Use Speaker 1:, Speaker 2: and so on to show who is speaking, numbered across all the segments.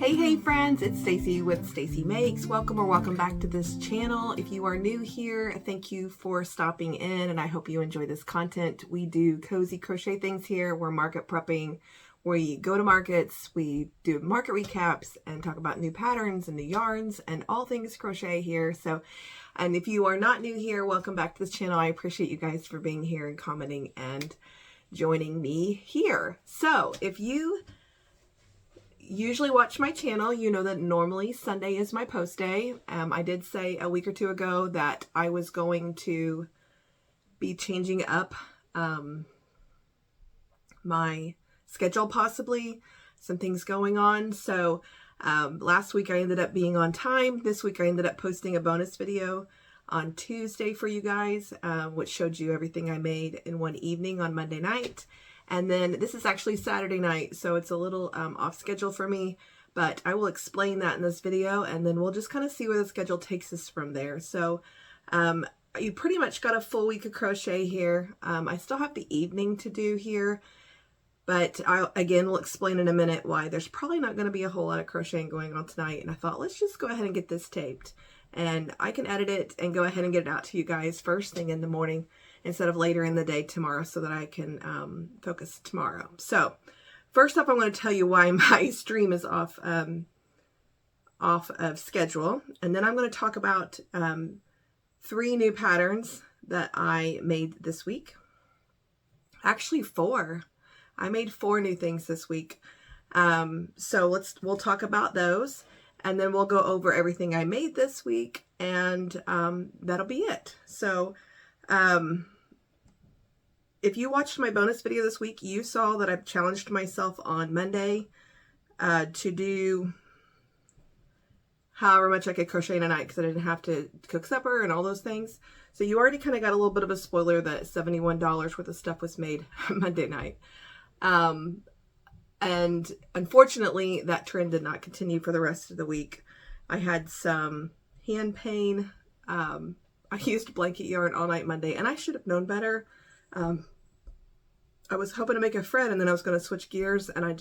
Speaker 1: Hey friends, it's Stacy with Stacy Makes. Welcome back to this channel. If you are new here, thank you for stopping in and I hope you enjoy this content. We do cozy crochet things here. We're market prepping. We go to markets, we do market recaps and talk about new patterns and new yarns and all things crochet here. And if you are not new here, welcome back to this channel. I appreciate you guys for being here and commenting and joining me here. So if you usually watch my channel, you know that normally Sunday is my post day. I did say a week or two ago that I was going to be changing up my schedule, possibly some things going on. So last week I ended up being on time. This week I ended up posting a bonus video on Tuesday for you guys, which showed you everything I made in one evening on Monday night. And then this is actually Saturday night, so it's a little off schedule for me, but I will explain that in this video, and then we'll just kind of see where the schedule takes us from there. So you pretty much got a full week of crochet here. I still have the evening to do here, but again, we'll explain in a minute why there's probably not going to be a whole lot of crocheting going on tonight. And I thought, let's just go ahead and get this taped, and I can edit it and go ahead and get it out to you guys first thing in the morning, instead of later in the day tomorrow, so that I can focus tomorrow. So first up, I'm going to tell you why my stream is off of schedule. And then I'm going to talk about 3 new patterns that I made this week. Actually 4. I made 4 new things this week. So we'll talk about those, and then we'll go over everything I made this week, and that'll be it. So if you watched my bonus video this week, you saw that I've challenged myself on Monday to do however much I could crochet in a night, because I didn't have to cook supper and all those things. So you already kind of got a little bit of a spoiler that $71 worth of stuff was made Monday night. And unfortunately, that trend did not continue for the rest of the week. I had some hand pain. I used blanket yarn all night Monday, and I should have known better. I was hoping to make a friend, and then I was going to switch gears, and I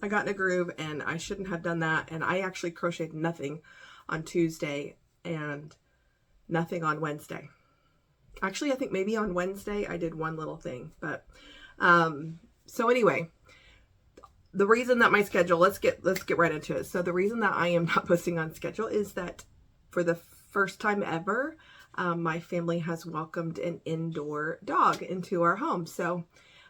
Speaker 1: got in a groove, and I shouldn't have done that. And I actually crocheted nothing on Tuesday and nothing on Wednesday. Actually, I think maybe on Wednesday I did one little thing, but so anyway, the reason that my schedule, let's get right into it. So the reason that I am not posting on schedule is that for the first time ever, my family has welcomed an indoor dog into our home. So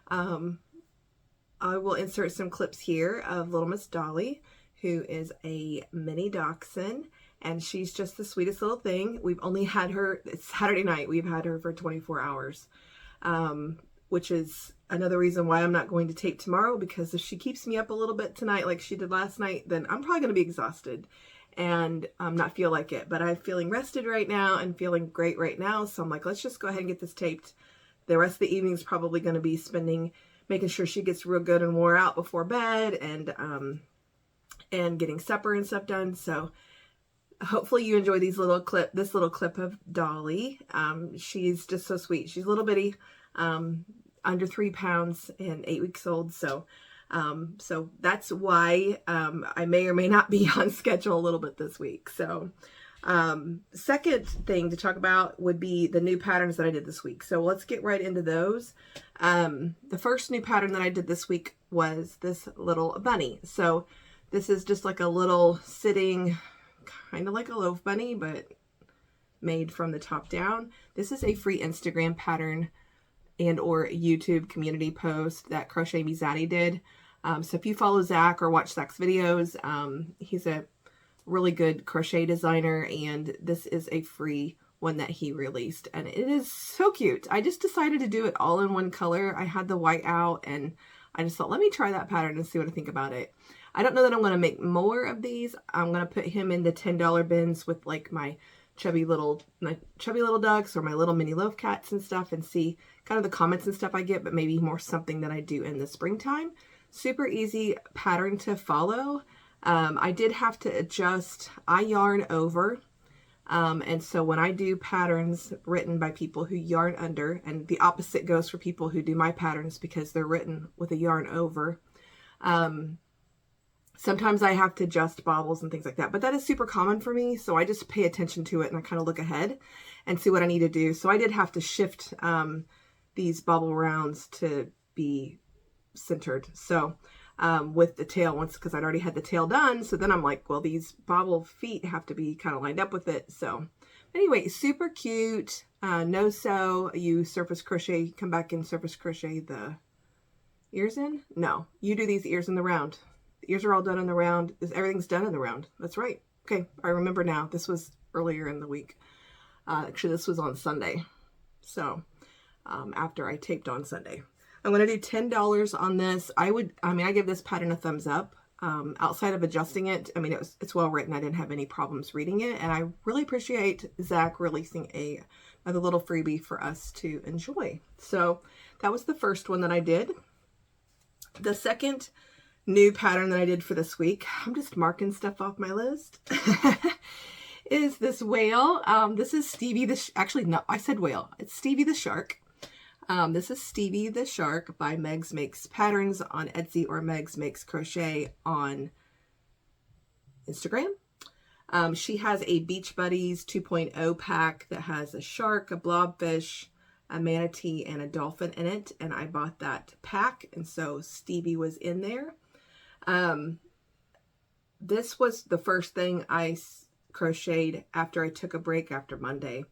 Speaker 1: I will insert some clips here of little Miss Dolly, who is a mini dachshund, and she's just the sweetest little thing. We've only had her, it's Saturday night, we've had her for 24 hours, which is another reason why I'm not going to tape tomorrow, because if she keeps me up a little bit tonight like she did last night, then I'm probably going to be exhausted and not feel like it. But I'm feeling rested right now and feeling great right now, so I'm like, let's just go ahead and get this taped. The rest of the evening is probably going to be making sure she gets real good and wore out before bed, and getting supper and stuff done. So hopefully you enjoy this little clip of Dolly. She's just so sweet. She's a little bitty, under 3 pounds and 8 weeks old. So that's why I may or may not be on schedule a little bit this week. So second thing to talk about would be the new patterns that I did this week. So let's get right into those. The first new pattern that I did this week was this little bunny. So this is just like a little sitting, kind of like a loaf bunny, but made from the top down. This is a free Instagram pattern and or YouTube community post that Crochet Me Zaddy did. So if you follow Zach or watch Zach's videos, he's a really good crochet designer, and this is a free one that he released, and it is so cute. I just decided to do it all in one color. I had the white out, and I just thought, let me try that pattern and see what I think about it. I don't know that I'm going to make more of these. I'm going to put him in the $10 bins with like my chubby little ducks or my little mini loaf cats and stuff, and see kind of the comments and stuff I get, but maybe more something that I do in the springtime. Super easy pattern to follow. I did have to adjust. I yarn over, and so when I do patterns written by people who yarn under, and the opposite goes for people who do my patterns because they're written with a yarn over, Sometimes I have to adjust bobbles and things like that, but that is super common for me. So I just pay attention to it and I kind of look ahead and see what I need to do. So I did have to shift these bobble rounds to be centered. So with the tail once, because I'd already had the tail done. So then I'm like, well, these bobble feet have to be kind of lined up with it. So anyway, super cute. No sew, you surface crochet, come back and surface crochet the ears in. No, you do these ears in the round. The ears are all done in the round. Everything's done in the round. That's right. Okay, I remember now. This was earlier in the week. Actually, this was on Sunday. So after I taped on Sunday. I'm going to do $10 on this. I give this pattern a thumbs up. Outside of adjusting it, I mean, it's well written. I didn't have any problems reading it. And I really appreciate Zach releasing another little freebie for us to enjoy. So that was the first one that I did. The second new pattern that I did for this week, I'm just marking stuff off my list, is this whale. This is Stevie actually, no, I said whale. It's Stevie the Shark. This is Stevie the Shark by Megs Makes Patterns on Etsy or Megs Makes Crochet on Instagram. She has a Beach Buddies 2.0 pack that has a shark, a blobfish, a manatee, and a dolphin in it. And I bought that pack. And so Stevie was in there. This was the first thing I crocheted after I took a break after Monday.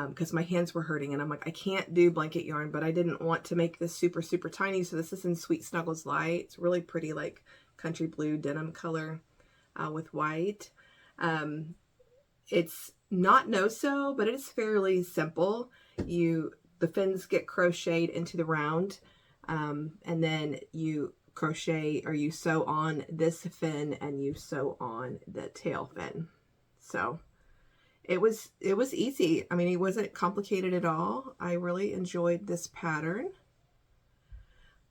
Speaker 1: Because my hands were hurting and I'm like, I can't do blanket yarn, but I didn't want to make this super, super tiny. So this is in Sweet Snuggles Light. It's really pretty, like country blue denim color with white. It's not no-sew, but it is fairly simple. The fins get crocheted into the round, and then you crochet or you sew on this fin and you sew on the tail fin. So it was easy. I mean, it wasn't complicated at all. I really enjoyed this pattern.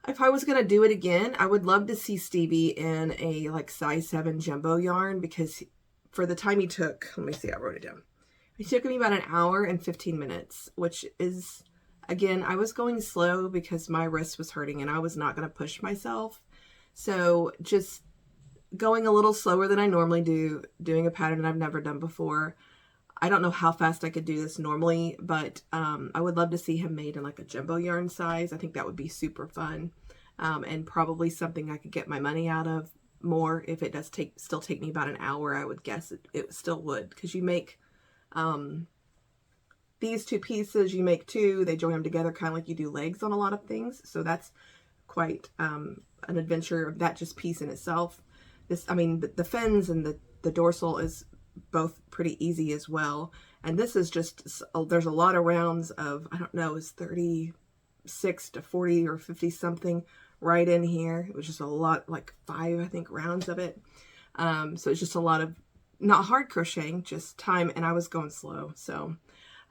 Speaker 1: If I was going to do it again, I would love to see Stevie in a like size 7 jumbo yarn, because for the time he took, let me see, I wrote it down. It took me about an hour and 15 minutes, which is, again, I was going slow because my wrist was hurting and I was not going to push myself. So just going a little slower than I normally do, doing a pattern that I've never done before. I don't know how fast I could do this normally, but I would love to see him made in like a jumbo yarn size. I think that would be super fun, and probably something I could get my money out of more. If it does still take me about an hour, I would guess it still would, because you make these two pieces, you make two, they join them together kind of like you do legs on a lot of things. So that's quite an adventure of that just piece in itself. I mean, the fins and the dorsal is both pretty easy as well. And this is just, there's a lot of rounds of, I don't know, it's 36 to 40 or 50 something right in here. It was just a lot, like 5, I think, rounds of it. So it's just a lot of not hard crocheting, just time, and I was going slow. So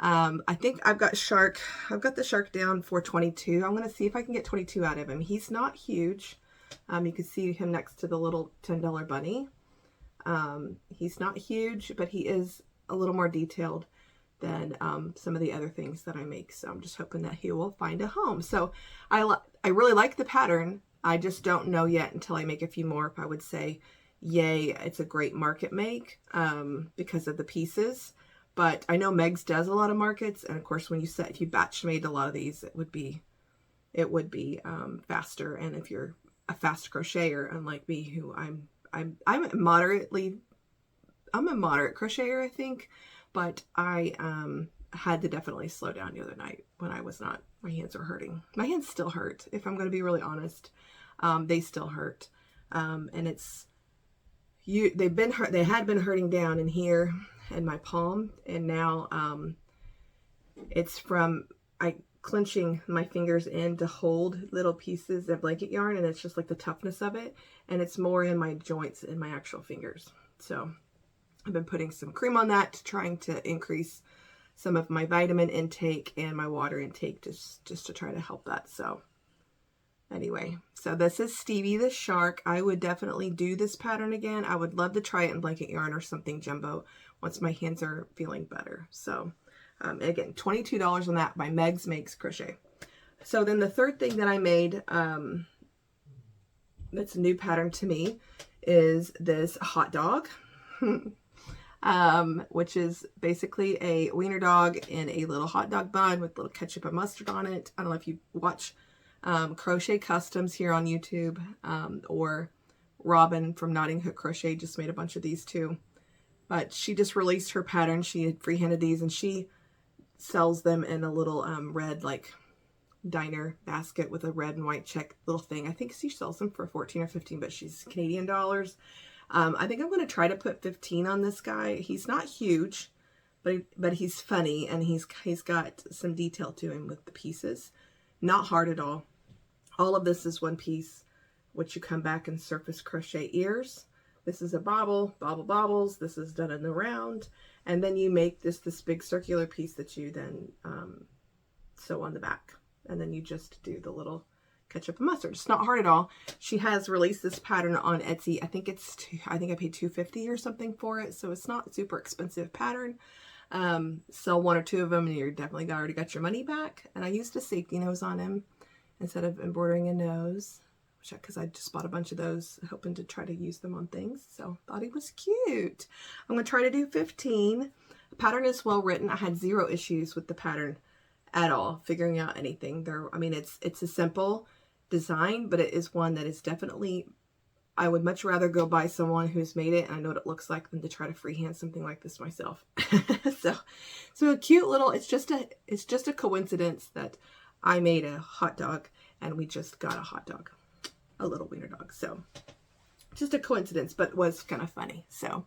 Speaker 1: I think I've got the shark down for 22. I'm going to see if I can get 22 out of him. He's not huge. You can see him next to the little $10 bunny. He's not huge, but he is a little more detailed than some of the other things that I make. So I'm just hoping that he will find a home. So I really like the pattern. I just don't know yet until I make a few more if I would say, yay, it's a great market make because of the pieces. But I know Megs does a lot of markets. And of course, if you batch made a lot of these, it would be faster. And if you're a fast crocheter, unlike me, who I'm a moderate crocheter, I think, but I had to definitely slow down the other night when my hands were hurting. My hands still hurt, if I'm going to be really honest. They still hurt. And they had been hurting down in here in my palm, and now it's from clenching my fingers in to hold little pieces of blanket yarn, and it's just like the toughness of it, and it's more in my joints in my actual fingers. So I've been putting some cream on that, trying to increase some of my vitamin intake and my water intake just to try to help that. So anyway, so this is Stevie the Shark. I would definitely do this pattern again. I would love to try it in blanket yarn or something jumbo once my hands are feeling better. So again, $22 on that by Megs Makes Crochet. So then the third thing that I made, that's a new pattern to me, is this hot dog, which is basically a wiener dog in a little hot dog bun with little ketchup and mustard on it. I don't know if you watch Crochet Customs here on YouTube, or Robin from Knotting Hook Crochet just made a bunch of these too. But she just released her pattern. She had freehanded these, and she sells them in a little red like diner basket with a red and white check little thing. I think she sells them for 14 or 15, but she's Canadian dollars. I think I'm going to try to put 15 on this guy. He's not huge, but he's funny, and he's got some detail to him with the pieces. Not hard at all. All of this is one piece, which you come back and surface crochet ears. This is a bobble, bobbles. This is done in the round, and then you make this big circular piece that you then sew on the back. And then you just do the little ketchup and mustard. It's not hard at all. She has released this pattern on Etsy. I think I paid $2.50 or something for it. So it's not super expensive pattern. Sell one or two of them and you're definitely already got your money back. And I used a safety nose on him instead of embroidering a nose, because I just bought a bunch of those hoping to try to use them on things. So thought he was cute. I'm going to try to do 15. The pattern is well written. I had 0 issues with the pattern at all, figuring out anything. I mean, it's a simple design, but it is one that is definitely, I would much rather go buy someone who's made it and I know what it looks like than to try to freehand something like this myself. so a cute little, it's just a coincidence that I made a hot dog and we just got a hot dog, a little wiener dog. So just a coincidence, but was kind of funny. So,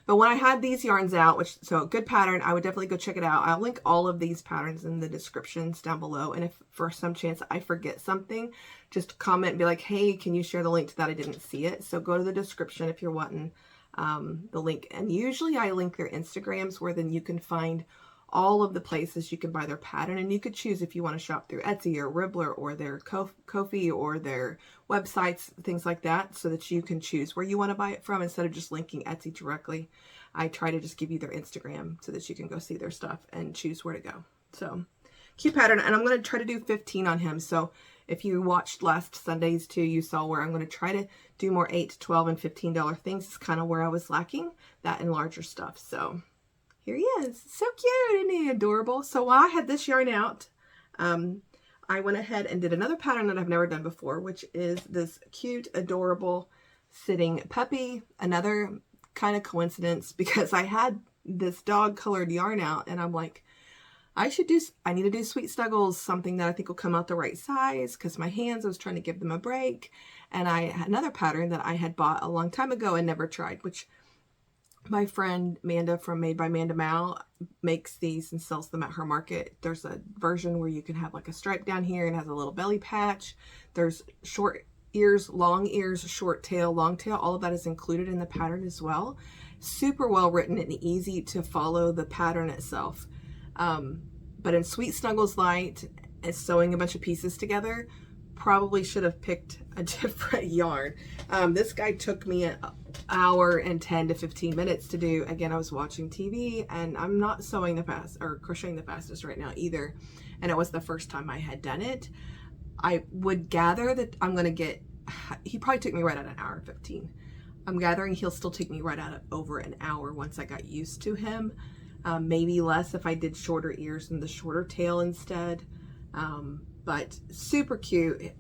Speaker 1: but when I had these yarns out, so good pattern, I would definitely go check it out. I'll link all of these patterns in the descriptions down below. And if for some chance I forget something, just comment and be like, hey, can you share the link to that? I didn't see it. So go to the description if you're wanting the link. And usually I link their Instagrams, where then you can find all of the places you can buy their pattern, and you could choose if you want to shop through Etsy or Ribbler or their Ko-fi or their websites, things like that, so that you can choose where you want to buy it from instead of just linking Etsy directly. I try to just give you their Instagram so that you can go see their stuff and choose where to go. So cute pattern, and I'm going to try to do 15 on him. So if you watched last Sunday's too, you saw where I'm going to try to do more $8, $12, and $15 things. It's kind of where I was lacking, that and larger stuff. So here he is. So cute, isn't he adorable? So while I had this yarn out, I went ahead and did another pattern that I've never done before, which is this cute, adorable sitting puppy. Another kind of coincidence, because I had this dog colored yarn out and I'm like, I need to do Sweet Snuggles, something that I think will come out the right size, because my hands, I was trying to give them a break. And I had another pattern that I had bought a long time ago and never tried, which my friend Manda from Made by Manda Mal makes these and sells them at her market. There's a version where you can have like a stripe down here and has a little belly patch. There's short ears, long ears, short tail, long tail. All of that is included in the pattern as well. Super well written and easy to follow the pattern itself. But in Sweet Snuggles Light, and sewing a bunch of pieces together, probably should have picked a different yarn. This guy took me an hour and 10 to 15 minutes to do. Again, I was watching TV and I'm not sewing the fast or crocheting the fastest right now either. And it was the first time I had done it. I would gather that I'm going to get, he probably took me right at an hour and 15. I'm gathering he'll still take me right at over an hour once I got used to him. Maybe less if I did shorter ears and the shorter tail instead. But super cute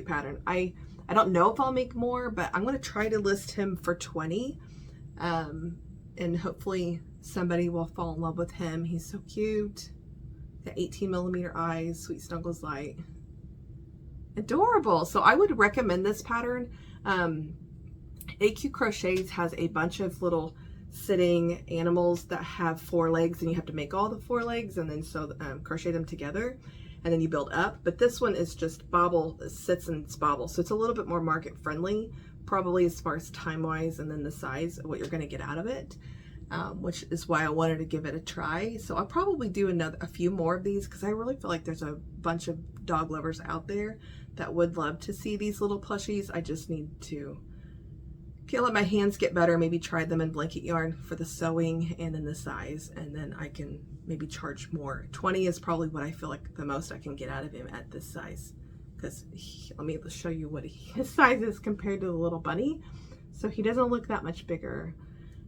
Speaker 1: pattern. I don't know if I'll make more, but I'm going to try to list him for 20. And hopefully somebody will fall in love with him. He's so cute. The 18mm eyes, Sweet Snuggles Light. Adorable. So I would recommend this pattern. AQ Crochets has a bunch of little sitting animals that have 4 legs, and you have to make all the 4 legs and then crochet them together, and then you build up. But this one is just bobble, sits and it's bobble, so it's a little bit more market friendly, probably as far as time wise, and then the size of what you're going to get out of it, which is why I wanted to give it a try. So I'll probably do a few more of these, because I really feel like there's a bunch of dog lovers out there that would love to see these little plushies. I just need to let my hands get better, maybe try them in blanket yarn for the sewing and then the size, and then I can maybe charge more. 20 is probably what I feel like the most I can get out of him at this size, because let me show you what his size is compared to the little bunny. So he doesn't look that much bigger.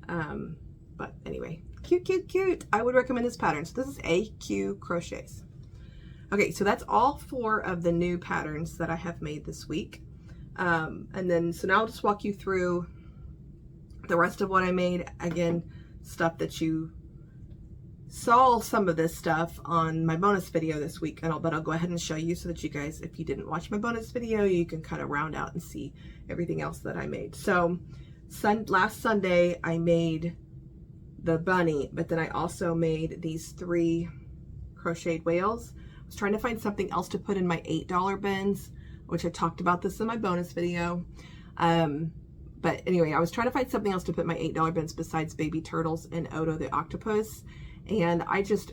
Speaker 1: But anyway, cute, cute, cute. I would recommend this pattern. So this is AQ Crochets. Okay, so that's all 4 of the new patterns that I have made this week. And then, so now I'll just walk you through the rest of what I made. Again, stuff that you saw some of this stuff on my bonus video this week, but I'll go ahead and show you so that you guys, if you didn't watch my bonus video, you can kind of round out and see everything else that I made. So last Sunday I made the bunny, but then I also made these 3 crocheted whales. I was trying to find something else to put in my $8 bins, which I talked about this in my bonus video. But anyway, I was trying to find something else to put in my $8 bins besides baby turtles and Odo the octopus. And I just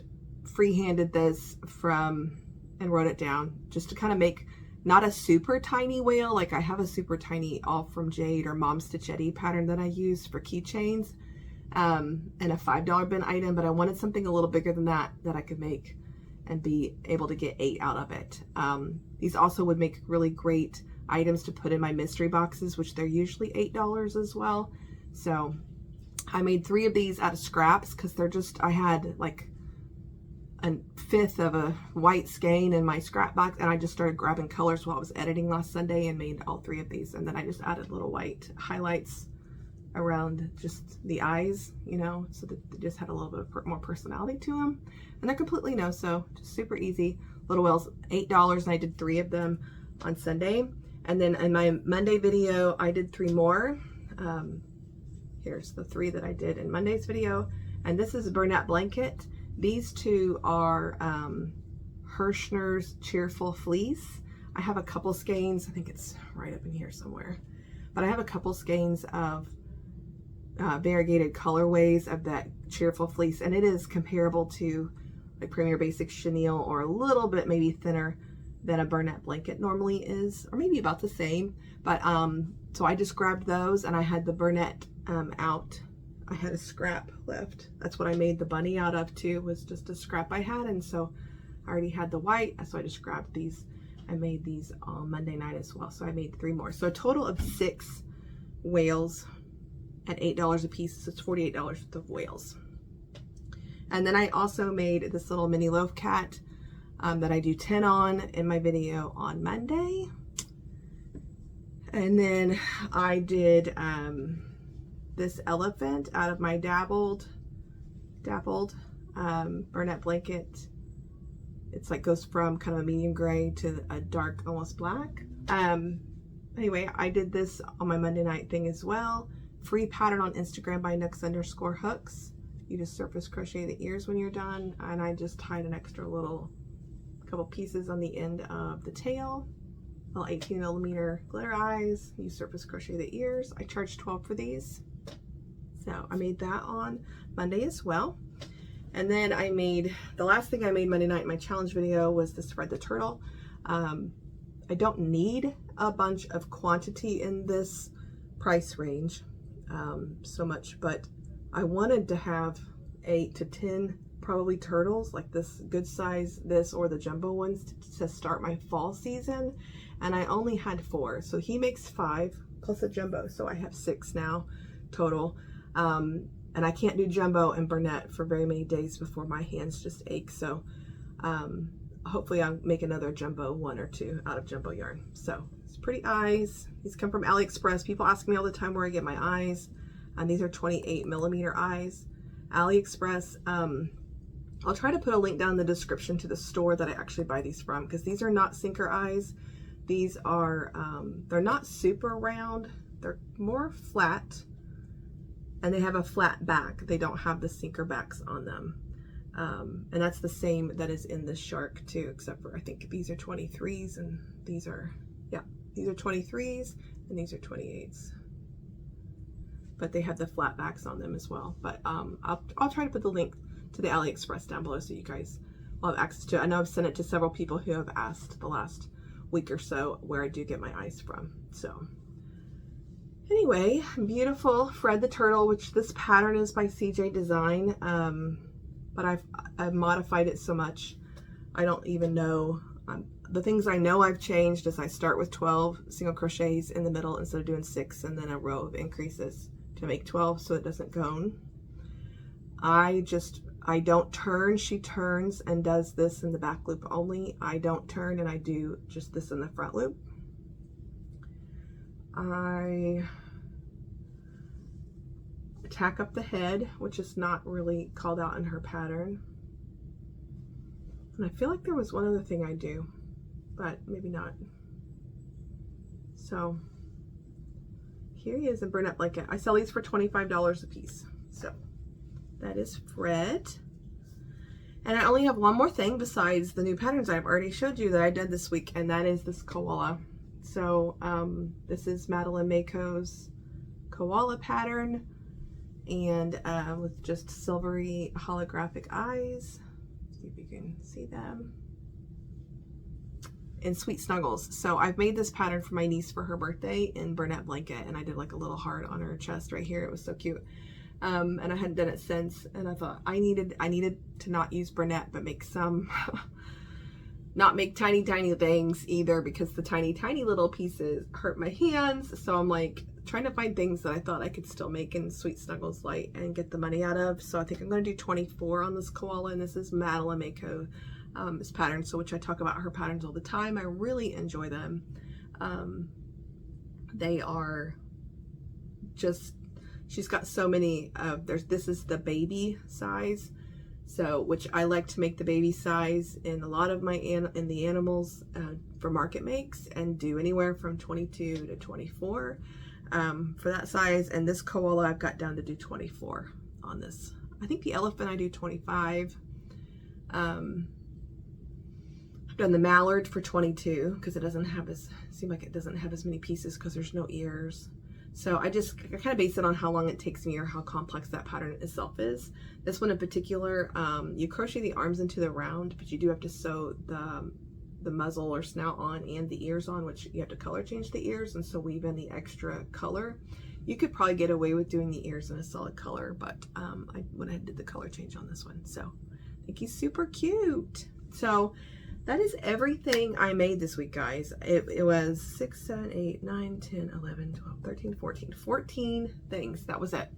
Speaker 1: freehanded this and wrote it down just to kind of make not a super tiny whale. Like I have a super tiny All From Jade or Mom Stitchetti pattern that I use for keychains, and a $5 bin item, but I wanted something a little bigger than that I could make and be able to get 8 out of it. These also would make really great items to put in my mystery boxes, which they're usually $8 as well. So I made 3 of these out of scraps because they're just, I had like a 1/5 of a white skein in my scrap box, and I just started grabbing colors while I was editing last Sunday and made all 3 of these. And then I just added little white highlights around just the eyes, you know, so that they just had a little bit more personality to them. And they're completely no-sew, just super easy. Little whales, $8, and I did 3 of them on Sunday. And then in my Monday video, I did 3 more. Here's the 3 that I did in Monday's video. And this is Burnett Blanket. These 2 are Hirschner's Cheerful Fleece. I have a couple skeins, I think it's right up in here somewhere, but I have a couple skeins of variegated colorways of that Cheerful Fleece, and it is comparable to like Premier Basic Chenille, or a little bit maybe thinner than a Burnett Blanket normally is, or maybe about the same. But so I just grabbed those, and I had the Burnett out. I had a scrap left. That's what I made the bunny out of too, was just a scrap I had. And so I already had the white, so I just grabbed these. I made these on Monday night as well. So I made 3 more. So a total of 6 whales at $8 a piece. So it's $48 worth of whales. And then I also made this little mini loaf cat that I do 10 on in my video on Monday. And then I did this elephant out of my dappled Burnett Blanket. It's like goes from kind of a medium gray to a dark, almost black. Anyway, I did this on my Monday night thing as well. Free pattern on Instagram by Nooks_Hooks. You just surface crochet the ears when you're done, and I just tied an extra little couple pieces on the end of the tail. Little 18mm glitter eyes. You surface crochet the ears. I charged $12 for these. So I made that on Monday as well. And then I made, the last thing I made Monday night in my challenge video was the Spread the Turtle. I don't need a bunch of quantity in this price range so much, but I wanted to have 8 to 10 probably turtles, like this good size, this or the jumbo ones to start my fall season. And I only had 4. So he makes 5 plus a jumbo. So I have 6 now total. And I can't do jumbo and Burnett for very many days before my hands just ache. So hopefully I'll make another jumbo 1 or 2 out of jumbo yarn. So it's pretty eyes. These come from AliExpress. People ask me all the time where I get my eyes. And these are 28mm eyes. AliExpress. I'll try to put a link down in the description to the store that I actually buy these from, because these are not sinker eyes. These are, they're not super round. They're more flat. And they have a flat back. They don't have the sinker backs on them. And that's the same that is in the shark too, except for I think these are 23s and these are, yeah, these are 23s and these are 28s. But they have the flat backs on them as well. But I'll try to put the link to the AliExpress down below so you guys will have access to it. I know I've sent it to several people who have asked the last week or so where I do get my eyes from. So anyway, beautiful Fred the Turtle, which this pattern is by CJ Design, but I've modified it so much I don't even know. The things I know I've changed is I start with 12 single crochets in the middle instead of doing 6 and then a row of increases to make 12 so it doesn't gone. I don't turn. She turns and does this in the back loop only. I don't turn and I do just this in the front loop. I tack up the head, which is not really called out in her pattern. And I feel like there was one other thing I do, but maybe not. So here he is in Burnett Blanket. I sell these for $25 a piece. So that is Fred. And I only have one more thing besides the new patterns I've already showed you that I did this week, and that is this koala. So this is Madeline Mako's koala pattern, and with just silvery holographic eyes. See if you can see them. And sweet snuggles. So I've made this pattern for my niece for her birthday in Burnett Blanket, and I did like a little heart on her chest right here. It was so cute. And I hadn't done it since, and I thought I needed to not use Burnett, but make some, not make tiny things either, because the tiny little pieces hurt my hands. So I'm like trying to find things that I thought I could still make in Sweet Snuggles Light and get the money out of. So I think I'm going to do 24 on this koala, and this is Madeline Mako, this pattern, so which I talk about her patterns all the time. I really enjoy them. They are just, she's got so many this is the baby size, so which I like to make the baby size in a lot of my in the animals for market makes, and do anywhere from 22 to 24 for that size. And this koala I've got down to do 24 on this. I think the elephant I do 25. I've done the mallard for 22 because it doesn't have seem like it doesn't have as many pieces because there's no ears. So I kind of base it on how long it takes me or how complex that pattern itself is. This one in particular, you crochet the arms into the round, but you do have to sew the muzzle or snout on and the ears on, which you have to color change the ears, and so weave in the extra color. You could probably get away with doing the ears in a solid color, but I went ahead and did the color change on this one. So I think he's super cute. So that is everything I made this week, guys. It was 6, 7, 8, 9, 10, 11, 12, 13, 14 things. That was it.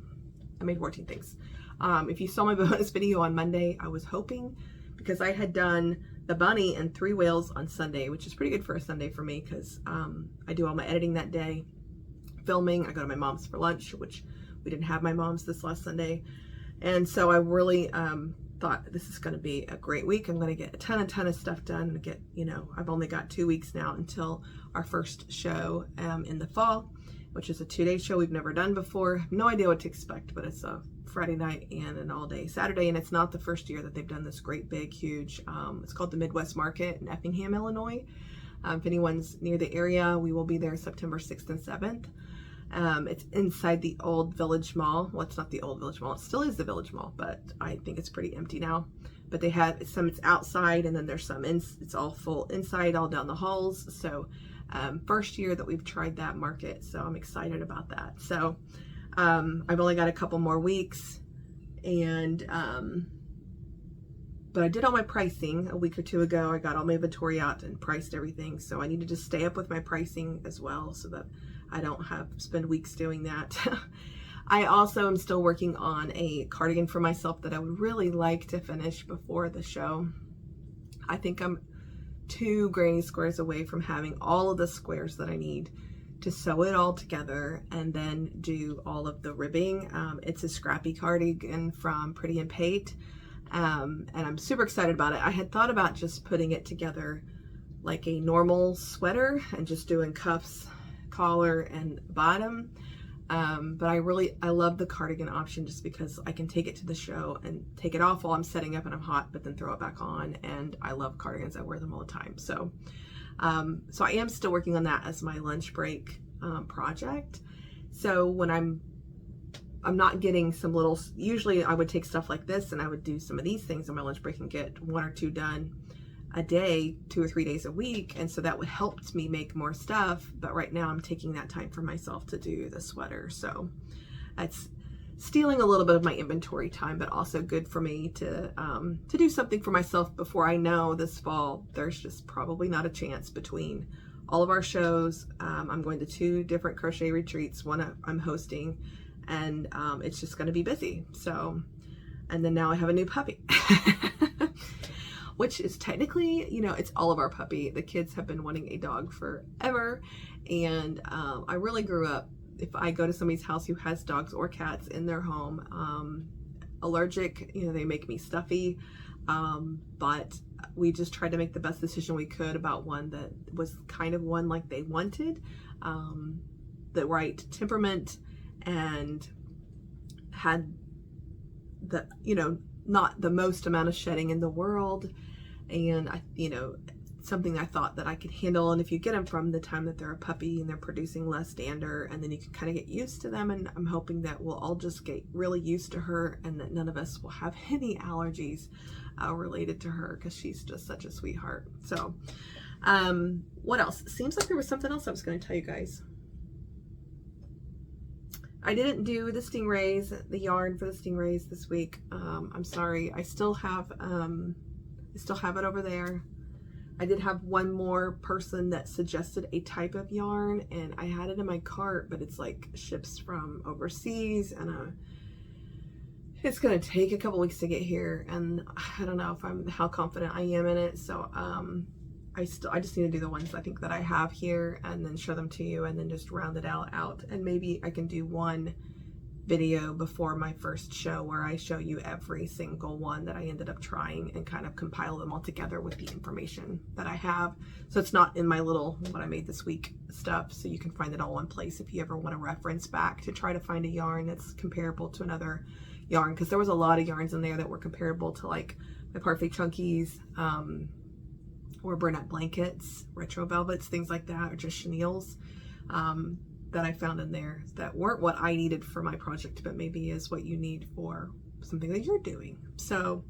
Speaker 1: I made 14 things. If you saw my bonus video on Monday, I was hoping, because I had done the bunny and 3 whales on Sunday, which is pretty good for a Sunday for me, because I do all my editing that day, filming. I go to my mom's for lunch, which we didn't have my mom's this last Sunday. And so I really thought this is going to be a great week. I'm going to get a ton of stuff done and get, I've only got 2 weeks now until our first show in the fall, which is a 2-day show we've never done before. No idea what to expect, but it's a Friday night and an all-day Saturday, and it's not the first year that they've done this great big huge it's called the Midwest Market in Effingham, Illinois. If anyone's near the area, we will be there September 6th and 7th. It's inside the old Village Mall. Well, it's not the old Village Mall. It still is the Village Mall, but I think it's pretty empty now. But they have some, it's outside, and then there's some it's all full inside, all down the halls. So first year that we've tried that market, so I'm excited about that. So I've only got a couple more weeks, and but I did all my pricing a week or 2 ago. I got all my inventory out and priced everything, so I needed to stay up with my pricing as well, so that I don't spend weeks doing that. I also am still working on a cardigan for myself that I would really like to finish before the show. I think I'm 2 granny squares away from having all of the squares that I need to sew it all together and then do all of the ribbing. It's a scrappy cardigan from Pretty and Pate, and I'm super excited about it. I had thought about just putting it together like a normal sweater and just doing cuffs, collar, and bottom, but I love the cardigan option just because I can take it to the show and take it off while I'm setting up and I'm hot, but then throw it back on, and I love cardigans. I wear them all the time. So so I am still working on that as my lunch break project. So when I'm not getting some little, usually I would take stuff like this and I would do some of these things on my lunch break and get 1 or 2 done a day, 2 or 3 days a week, and so that would help me make more stuff. But right now I'm taking that time for myself to do the sweater. So stealing a little bit of my inventory time, but also good for me to do something for myself before I know this fall there's just probably not a chance between all of our shows. I'm going to 2 different crochet retreats, one I'm hosting, and it's just going to be busy. So, and then now I have a new puppy, which is technically, you know, it's all of our puppy. The kids have been wanting a dog forever, and I really grew up, if I go to somebody's house who has dogs or cats in their home, allergic, you know, they make me stuffy, but we just tried to make the best decision we could about one that was kind of one like they wanted, the right temperament, and had the, you know, not the most amount of shedding in the world, and I, you know, something I thought that I could handle. And if you get them from the time that they're a puppy and they're producing less dander, and then you can kind of get used to them, and I'm hoping that we'll all just get really used to her and that none of us will have any allergies related to her, because she's just such a sweetheart. So what else? Seems like there was something else I was going to tell you guys. I didn't do the stingrays, the yarn for the stingrays this week. I'm sorry. I still have it over there. I did have one more person that suggested a type of yarn, and I had it in my cart, but it's like ships from overseas, and it's gonna take a couple weeks to get here, and I don't know if how confident I am in it. So I just need to do the ones I think that I have here, and then show them to you, and then just round it out, and maybe I can do one video before my first show where I show you every single one that I ended up trying and kind of compile them all together with the information that I have. So it's not in my little what I made this week stuff, so you can find it all in one place if you ever want to reference back to try to find a yarn that's comparable to another yarn, because there was a lot of yarns in there that were comparable to like my Parfait Chunkies, or Burnette blankets, retro velvets, things like that, or just chenilles that I found in there that weren't what I needed for my project, but maybe is what you need for something that you're doing. So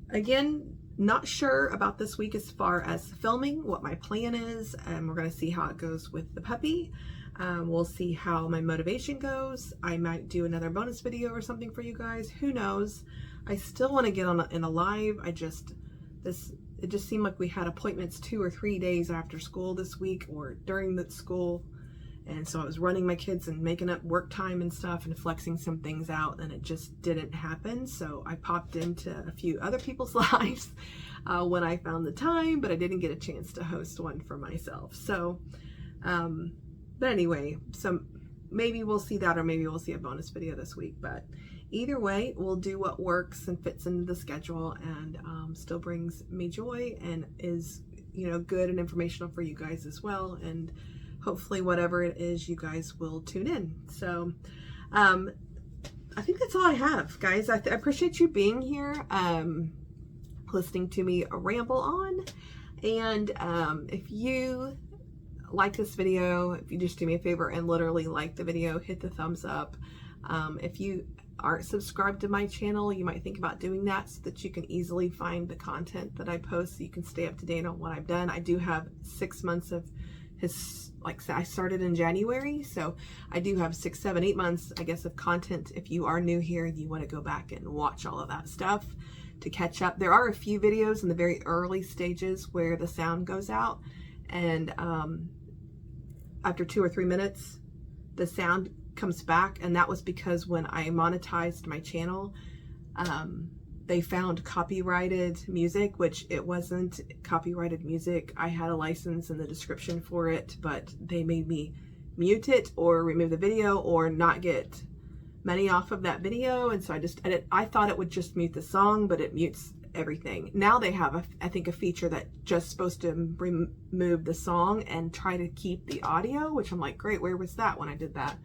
Speaker 1: again, not sure about this week as far as filming, what my plan is, and we're going to see how it goes with the puppy. We'll see how my motivation goes. I might do another bonus video or something for you guys. Who knows? I still want to get on in a live. It just seemed like we had appointments 2 or 3 days after school this week, or during the school. And so I was running my kids and making up work time and stuff and flexing some things out, and it just didn't happen. So I popped into a few other people's lives when I found the time, but I didn't get a chance to host one for myself. So, but anyway, so maybe we'll see that, or maybe we'll see a bonus video this week. But either way, we'll do what works and fits into the schedule, and still brings me joy and is, you know, good and informational for you guys as well. And hopefully whatever it is, you guys will tune in. So I think that's all I have, guys. I appreciate you being here, listening to me ramble on. And if you like this video, if you just do me a favor and literally like the video, hit the thumbs up. If you aren't subscribed to my channel, you might think about doing that so that you can easily find the content that I post, so you can stay up to date on what I've done. I do have 6 months of I started in January, so I do have 6, 7, 8 months, I guess, of content. If you are new here and you want to go back and watch all of that stuff to catch up, there are a few videos in the very early stages where the sound goes out, and after 2 or 3 minutes, the sound comes back, and that was because when I monetized my channel, they found copyrighted music, which it wasn't copyrighted music. I had a license in the description for it, but they made me mute it or remove the video or not get money off of that video. And so I thought it would just mute the song, but it mutes everything. Now they have I think a feature that just supposed to remove the song and try to keep the audio, which I'm like, great, where was that when I did that?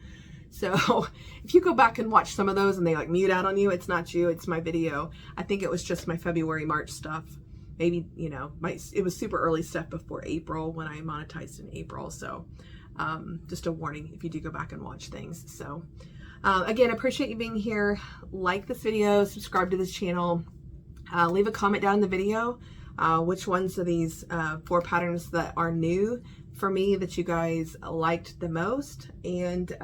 Speaker 1: So if you go back and watch some of those and they like mute out on you, it's not you, it's my video. I think it was just my February, March stuff. Maybe, you know, it was super early stuff before April when I monetized in April. So just a warning if you do go back and watch things. So again, I appreciate you being here. Like this video, subscribe to this channel, leave a comment down in the video. Which ones of these 4 patterns that are new for me that you guys liked the most, and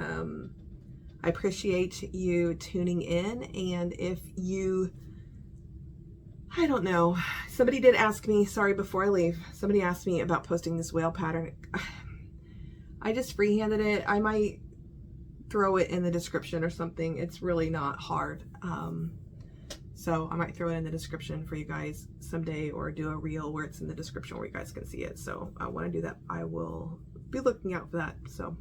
Speaker 1: I appreciate you tuning in, and if you, I don't know, somebody did ask me, sorry, before I leave, somebody asked me about posting this whale pattern. I just freehanded it. I might throw it in the description or something. It's really not hard. So I might throw it in the description for you guys someday, or do a reel where it's in the description where you guys can see it. So when I do that, I will be looking out for that. So,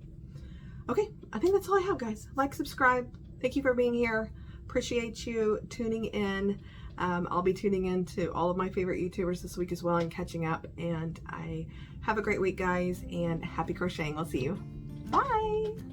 Speaker 1: okay, I think that's all I have, guys. Like, subscribe. Thank you for being here. Appreciate you tuning in. I'll be tuning in to all of my favorite YouTubers this week as well and catching up. And I have a great week, guys, and happy crocheting. I'll see you. Bye.